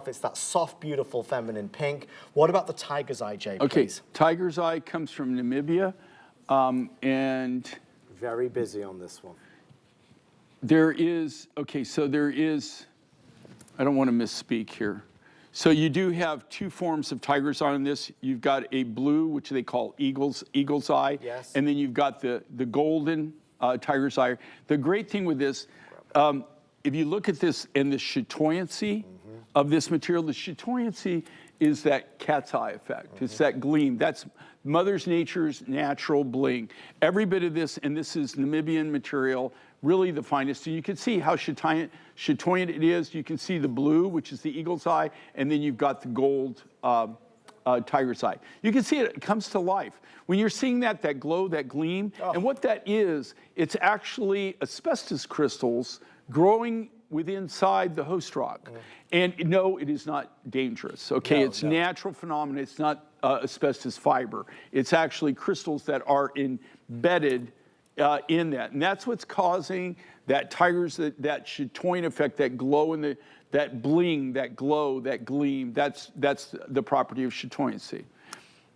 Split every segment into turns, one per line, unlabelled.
It's that soft, beautiful, feminine pink. What about the tiger's eye, Jay,
Okay,
please?
tiger's eye comes from Namibia, and
Very busy on this one.
there is, okay, so there is, I don't want to misspeak here. So you do have two forms of tiger's eye on this. You've got a blue, which they call eagle's eye.
Yes.
And then you've got the golden tiger's eye. The great thing with this, if you look at this and the chatoyancy of this material, the chatoyancy is that cat's eye effect. It's that gleam. That's Mother Nature's natural bling. Every bit of this, and this is Namibian material, really the finest. So you can see how chatoyant it is. You can see the blue, which is the eagle's eye, and then you've got the gold tiger's eye. You can see it comes to life. When you're seeing that glow, that gleam, and what that is, it's actually asbestos crystals growing inside the host rock. And no, it is not dangerous, okay? It's natural phenomena. It's not asbestos fiber. It's actually crystals that are embedded in that. And that's what's causing that that chatoyant effect, that glow in that bling, that glow, that gleam. That's the property of chatoyancy.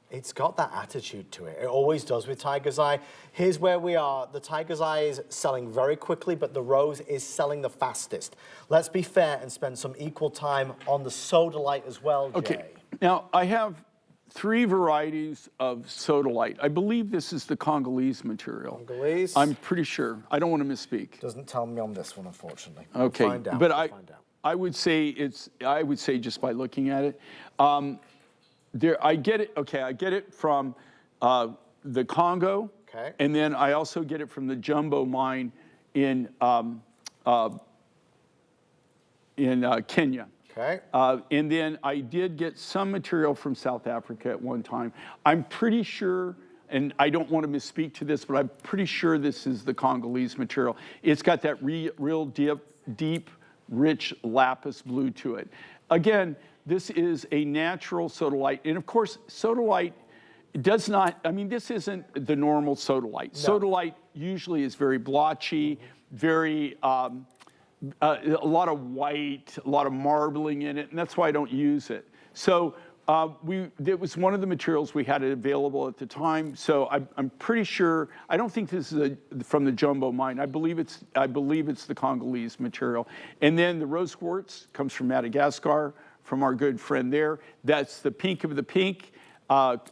It's got that attitude to it. It always does with tiger's eye. Here's where we are. The tiger's eye is selling very quickly, but the rose is selling the fastest. Let's be fair and spend some equal time on the sodalite as well, Jay.
Okay, now I have 3 varieties of sodalite. I believe this is the Congolese material.
Congolese?
I'm pretty sure. I don't want to misspeak.
Doesn't tell me on this one, unfortunately.
Okay,
we'll find out.
but
we'll find out.
I would say just by looking at it, I get it. Okay, I get it from the Congo, and then I also get it from the Jumbo mine in Kenya.
Okay.
And then I did get some material from South Africa at one time. I'm pretty sure, and I don't want to misspeak to this, but I'm pretty sure this is the Congolese material. It's got that real deep, rich lapis blue to it. Again, this is a natural sodalite. And of course, sodalite does not, I mean, this isn't the normal sodalite. No. Sodalite usually is very blotchy, very, a lot of white, a lot of marbling in it, and that's why I don't use it. So it was one of the materials we had available at the time. So I'm pretty sure, I don't think this is from the Jumbo mine. I believe it's the Congolese material. And then the rose quartz comes from Madagascar, from our good friend there. That's the pink of the pink,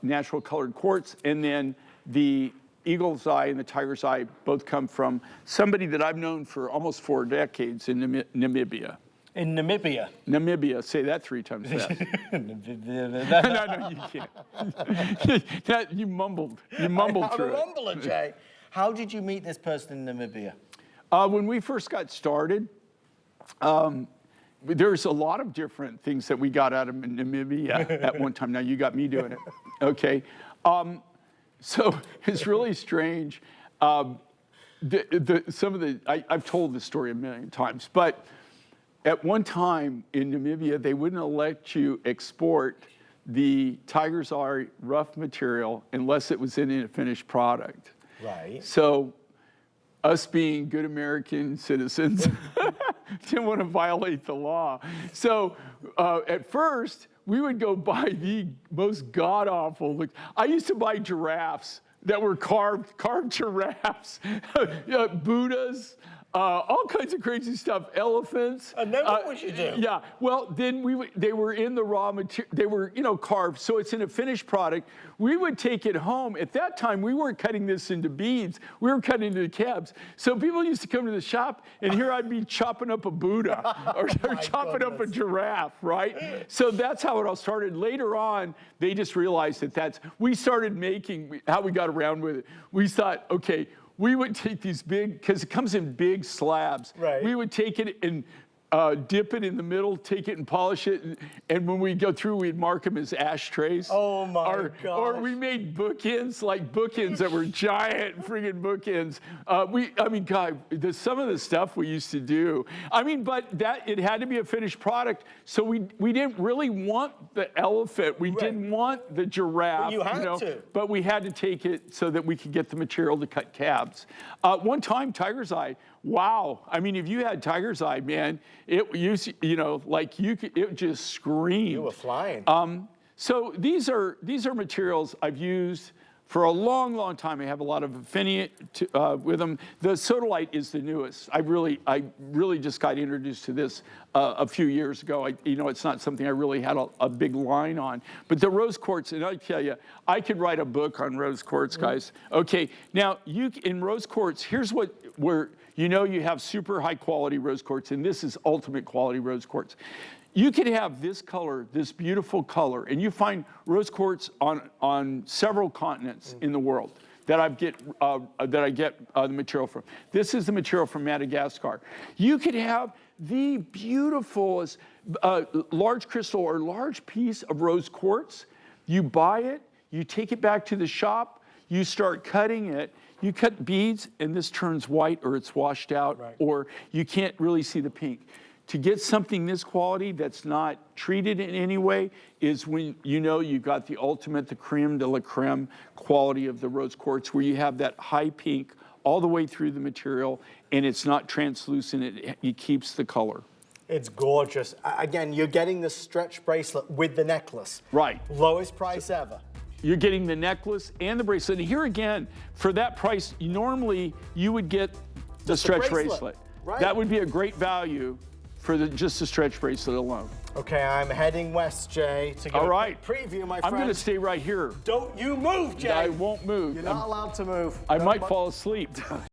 natural colored quartz. And then the eagle's eye and the tiger's eye both come from somebody that I've known for almost 4 decades in Namibia.
In Namibia?
Namibia. Say that 3 times fast. No, you can't. You mumbled. You mumbled through it.
I'm a mumbler, Jay. How did you meet this person in Namibia?
When we first got started, there's a lot of different things that we got out of Namibia at one time. Now you got me doing it, okay? So it's really strange. I've told this story a million times, but at one time in Namibia, they wouldn't let you export the tiger's eye rough material unless it was in a finished product.
Right.
So us being good American citizens didn't want to violate the law. So at first, we would go buy the most god-awful. I used to buy giraffes that were carved giraffes, Buddhas, all kinds of crazy stuff, elephants.
And then what would you do?
Yeah, well, then they were in the raw material, they were, carved, so it's in a finished product. We would take it home. At that time, we weren't cutting this into beads, we were cutting into cabs. So people used to come to the shop, and here I'd be chopping up a Buddha, or chopping up a giraffe, right? So that's how it all started. Later on, they just realized we started making, how we got around with it. We thought, okay, we would take these big, because it comes in big slabs.
Right.
We would take it and dip it in the middle, take it and polish it, and when we go through, we'd mark them as ashtrays.
Oh my gosh.
Or we made bookends, like bookends that were giant friggin' bookends. God, some of the stuff we used to do. But it had to be a finished product, so we didn't really want the elephant. We didn't want the giraffe.
But you had to.
But we had to take it so that we could get the material to cut cabs. One time, tiger's eye, wow. If you had tiger's eye, man, you know, like it just screamed.
You were flying.
So these are materials I've used for a long, long time. I have a lot of affinity with them. The sodalite is the newest. I really just got introduced to this a few years ago. You know, it's not something I really had a big line on. But the rose quartz, and I tell you, I could write a book on rose quartz, guys. Okay, now in rose quartz, here's where you know you have super high quality rose quartz, and this is ultimate quality rose quartz. You could have this color, this beautiful color, and you find rose quartz on several continents in the world that I get the material from. This is the material from Madagascar. You could have the beautiful large crystal or large piece of rose quartz. You buy it, you take it back to the shop, you start cutting it. You cut beads, and this turns white, or it's washed out, or you can't really see the pink. To get something this quality that's not treated in any way is when you know you've got the ultimate, the creme de la creme quality of the rose quartz, where you have that high pink all the way through the material, and it's not translucent, it keeps the color.
It's gorgeous. Again, you're getting the stretch bracelet with the necklace.
Right.
Lowest price ever.
You're getting the necklace and the bracelet. And here again, for that price, normally you would get the stretch bracelet.
Right.
That would be a great value for just the stretch bracelet alone.
Okay, I'm heading west, Jay, to go preview, my friend.
I'm going to stay right here.
Don't you move, Jay.
I won't move.
You're not allowed to move.
I might fall asleep.